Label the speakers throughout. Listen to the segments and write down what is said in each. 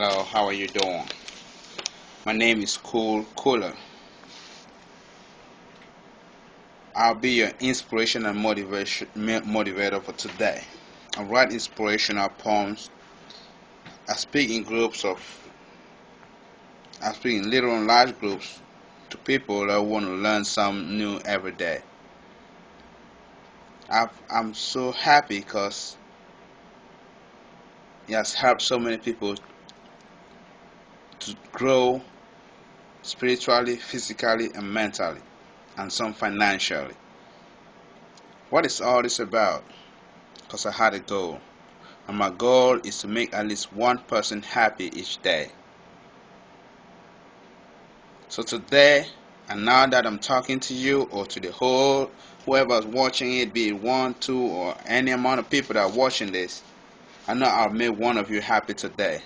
Speaker 1: Hello, how are you doing? My name is Cooler. I'll be your inspiration and motivator for today. I write inspirational poems. I speak in little and large groups to people that want to learn something new every day. I'm so happy because it has helped so many people to grow spiritually, physically, and mentally, and some financially. What is all this about? Because I had a goal, and my goal is to make at least one person happy each day. So today, and now that I'm talking to you or to the whole whoever's watching it, be it 1, 2, or any amount of people that are watching this, I know I'll make one of you happy today,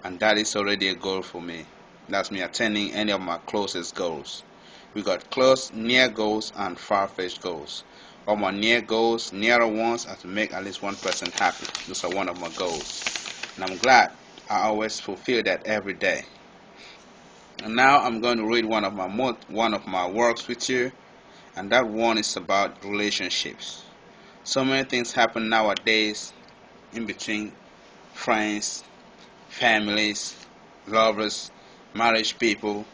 Speaker 1: and that is already a goal for me. That's me attaining any of my closest goals. We got close, near goals, and far-fetched goals. All my near goals, nearer ones, are to make at least one person happy. Those are one of my goals, and I'm glad I always fulfill that every day. And now I'm going to read one of my works with you, and that one is about relationships. So many things happen nowadays in between friends, families, lovers, marriage people,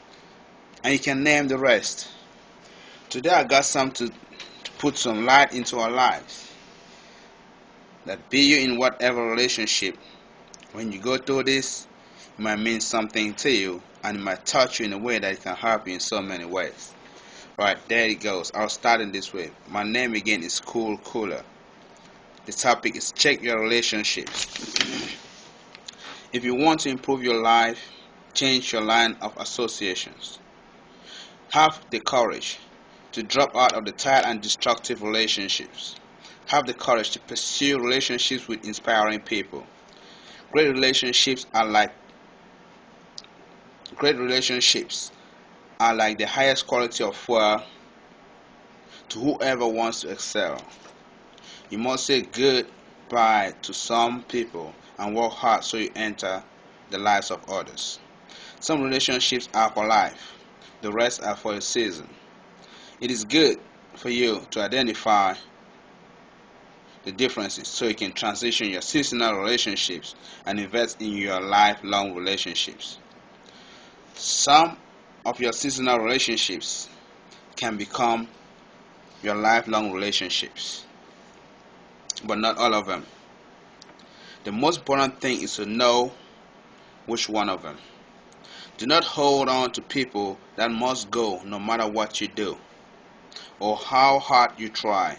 Speaker 1: and you can name the rest. Today I got something to put some light into our lives. That be you in whatever relationship, when you go through this, it might mean something to you, and it might touch you in a way that it can help you in so many ways. Right, there it goes. I'll start in this way. My name again is Cooler. The topic is check your relationships. If you want to improve your life, change your line of associations. Have the courage to drop out of the tired and destructive relationships. Have the courage to pursue relationships with inspiring people. Great relationships are like the highest quality of fuel to whoever wants to excel. You must say goodbye to some people and work hard so you enter the lives of others. Some relationships are for life, the rest are for a season. It is good for you to identify the differences so you can transition your seasonal relationships and invest in your lifelong relationships. Some of your seasonal relationships can become your lifelong relationships, but not all of them. The most important thing is to know which one of them. Do not hold on to people that must go no matter what you do or how hard you try,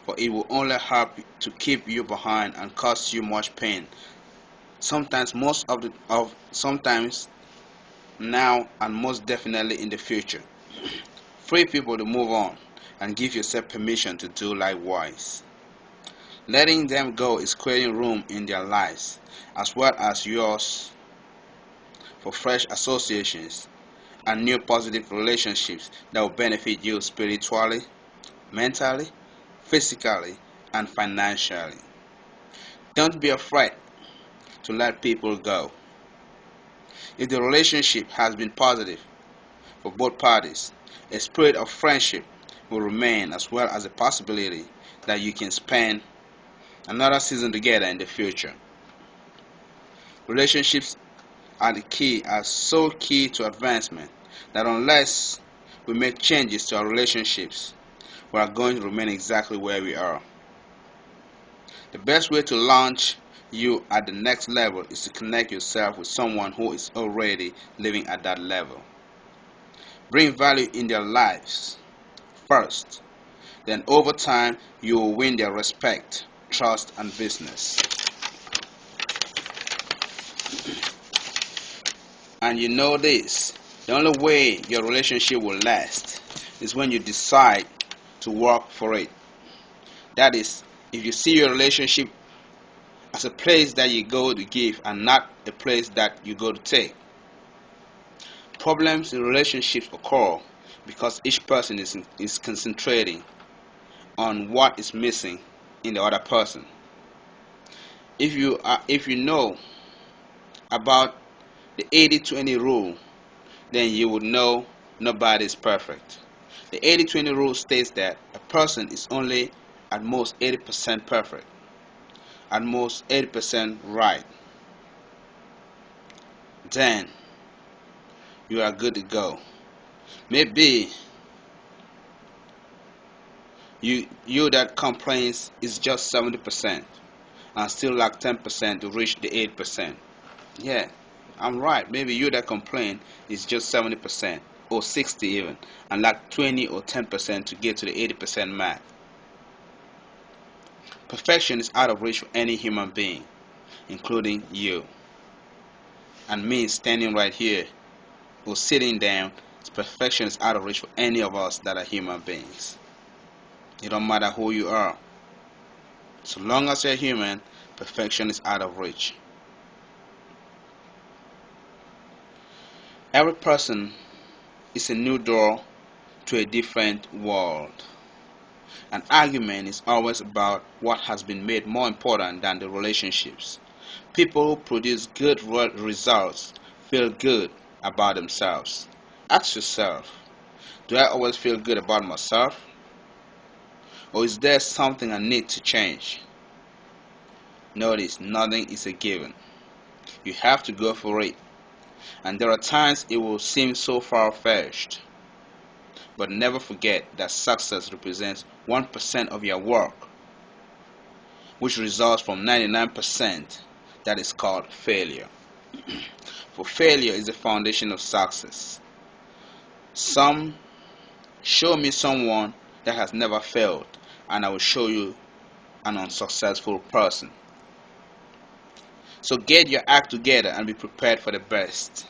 Speaker 1: for it will only help to keep you behind and cause you much pain. Sometimes now and most definitely in the future. Free people to move on and give yourself permission to do likewise. Letting them go is creating room in their lives as well as yours for fresh associations and new positive relationships that will benefit you spiritually, mentally, physically, and financially. Don't be afraid to let people go. If the relationship has been positive for both parties, a spirit of friendship will remain as well as a possibility that you can spend another season together in the future. Relationships are so key to advancement that unless we make changes to our relationships, we are going to remain exactly where we are. The best way to launch you at the next level is to connect yourself with someone who is already living at that level. Bring value in their lives first. Then over time, you will win their respect, trust, and business. And you know this, the only way your relationship will last is when you decide to work for it. That is, if you see your relationship as a place that you go to give and not a place that you go to take. Problems in relationships occur because each person is concentrating on what is missing in the other person. If you know about the 80-20 rule, then you would know nobody is perfect. The 80-20 rule states that a person is only at most 80% perfect, at most 80% right. Then you are good to go. Maybe you that complains is just 70% and still lack 10% to reach the 8%. Yeah, I'm right. Maybe you that complain is just 70% or 60 even and lack 20 or 10% to get to the 80% mark. Perfection is out of reach for any human being, including you. And me standing right here or sitting down, perfection is out of reach for any of us that are human beings. It don't matter who you are. So long as you're human, perfection is out of reach. Every person is a new door to a different world. An argument is always about what has been made more important than the relationships. People who produce good results feel good about themselves. Ask yourself, do I always feel good about myself? Or is there something I need to change? Notice, nothing is a given. You have to go for it. And there are times it will seem so far-fetched. But never forget that success represents 1% of your work, which results from 99% that is called failure. For failure is the foundation of success. Show me someone that has never failed, and I will show you an unsuccessful person. So get your act together and be prepared for the best.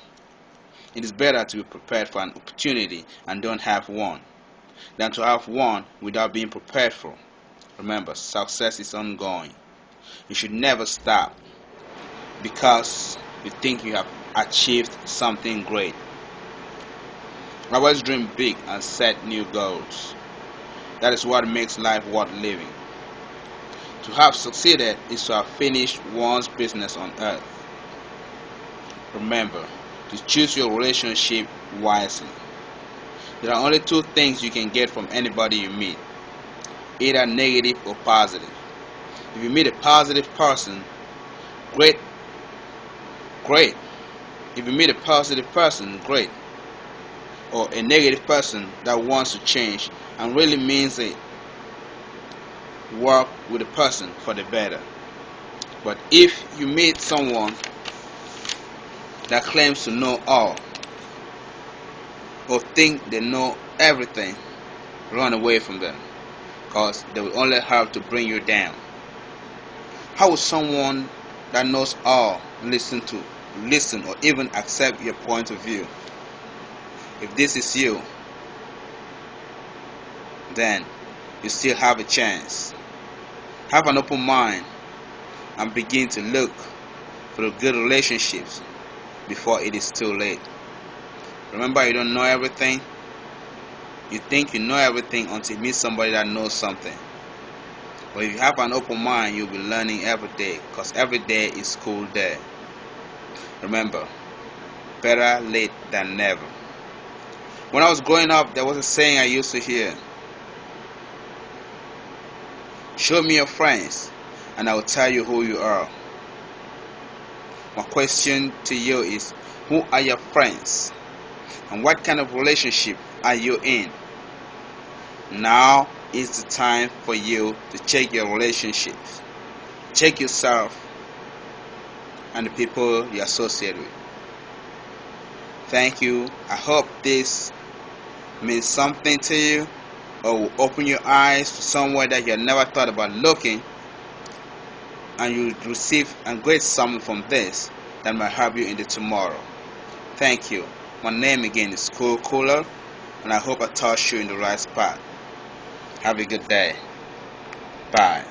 Speaker 1: It is better to be prepared for an opportunity and don't have one than to have one without being prepared for. Remember, success is ongoing. You should never stop because you think you have achieved something great. Always dream big and set new goals. That is what makes life worth living. To have succeeded is to have finished one's business on earth. Remember to choose your relationship wisely. There are only two things you can get from anybody you meet, either negative or positive. If you meet a positive person, great. If you meet a positive person, great. Or a negative person that wants to change and really means it, work with the person for the better. But if you meet someone that claims to know all or think they know everything, run away from them, because they will only help to bring you down. How will someone that knows all listen or even accept your point of view? If this is you, then you still have a chance. Have an open mind and begin to look for good relationships before it is too late. Remember, you don't know everything. You think you know everything until you meet somebody that knows something. But if you have an open mind, you'll be learning every day, because every day is school day. Remember, better late than never. When I was growing up, there was a saying I used to hear: show me your friends and I will tell you who you are. My question to you is, who are your friends? And what kind of relationship are you in? Now is the time for you to check your relationships. Check yourself and the people you associate with. Thank you. I hope this means something to you, or will open your eyes to somewhere that you had never thought about looking, and you will receive and get something from this that might help you in the tomorrow. Thank you. My name again is Cool Cooler, and I hope I touched you in the right spot. Have a good day. Bye.